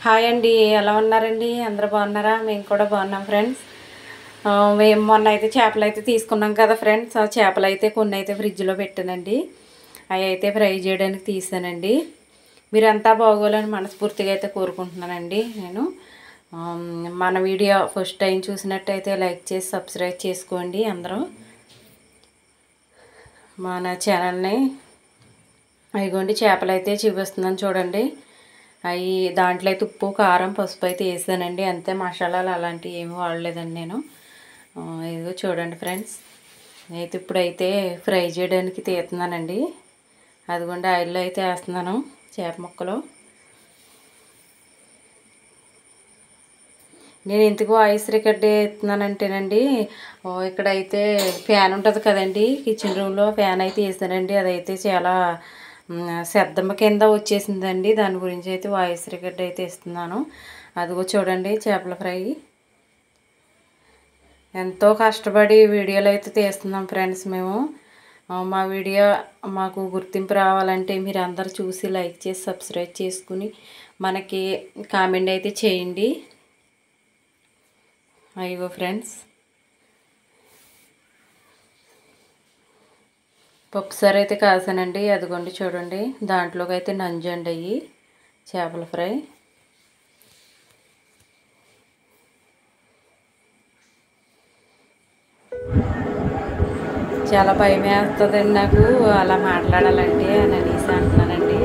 Hi అండి, ఎలా ఉన్నారండి? అందరూ బాగున్నారా? మేము కూడా బాగున్నాం ఫ్రెండ్స్. మేము మొన్న అయితే చేపలు అయితే తీసుకున్నాం కదా ఫ్రెండ్స్. ఆ చేపలు అయితే కొన్ని అయితే ఫ్రిడ్జ్లో పెట్టానండి. అవి అయితే ఫ్రై చేయడానికి తీసానండి. మీరంతా బాగోలని మనస్ఫూర్తిగా అయితే కోరుకుంటున్నానండి నేను. మన వీడియో ఫస్ట్ టైం చూసినట్టయితే లైక్ చేసి సబ్స్క్రైబ్ చేసుకోండి అందరూ మన ఛానల్ని. అయిగోండి చేపలు అయితే చూపిస్తున్నాను చూడండి. అవి దాంట్లో అయితే ఉప్పు కారం పసుపు అయితే వేసానండి, అంతే. మసాలాలు అలాంటివి ఏమి వాడలేదండి నేను. ఇదిగో చూడండి ఫ్రెండ్స్, అయితే ఇప్పుడైతే ఫ్రై చేయడానికి తీస్తున్నానండి. అదిగోండి ఆయిల్లో అయితే వేస్తున్నాను చేప ముక్కలు. నేను ఎందుకు వాయిస్ రికార్డ్ చేస్తున్నానంటేనండి, ఇక్కడైతే ఫ్యాన్ ఉంటుంది కదండి కిచెన్ రూమ్లో, ఫ్యాన్ అయితే వేసానండి. అదైతే చాలా శబ్దం కింద వచ్చేసిందండి. దాని గురించి అయితే వాయిస్ రికార్డ్ అయితే ఇస్తున్నాను. అదిగో చూడండి చేపల ఫ్రై. ఎంతో కష్టపడి వీడియోలు అయితే తీస్తున్నాం ఫ్రెండ్స్ మేము. మా వీడియో మాకు గుర్తింపు రావాలంటే మీరు అందరు చూసి లైక్ చేసి సబ్స్క్రైబ్ చేసుకుని మనకి కామెంట్ అయితే చేయండి. అయ్యో ఫ్రెండ్స్, పప్పుసారి అయితే కాసానండి. అదిగోండి చూడండి, దాంట్లోకి అయితే నంజండి అయ్యి చేపల ఫ్రై. చాలా భయం వేస్తుందండి నాకు అలా మాట్లాడాలంటే అని అనేసి అంటున్నానండి.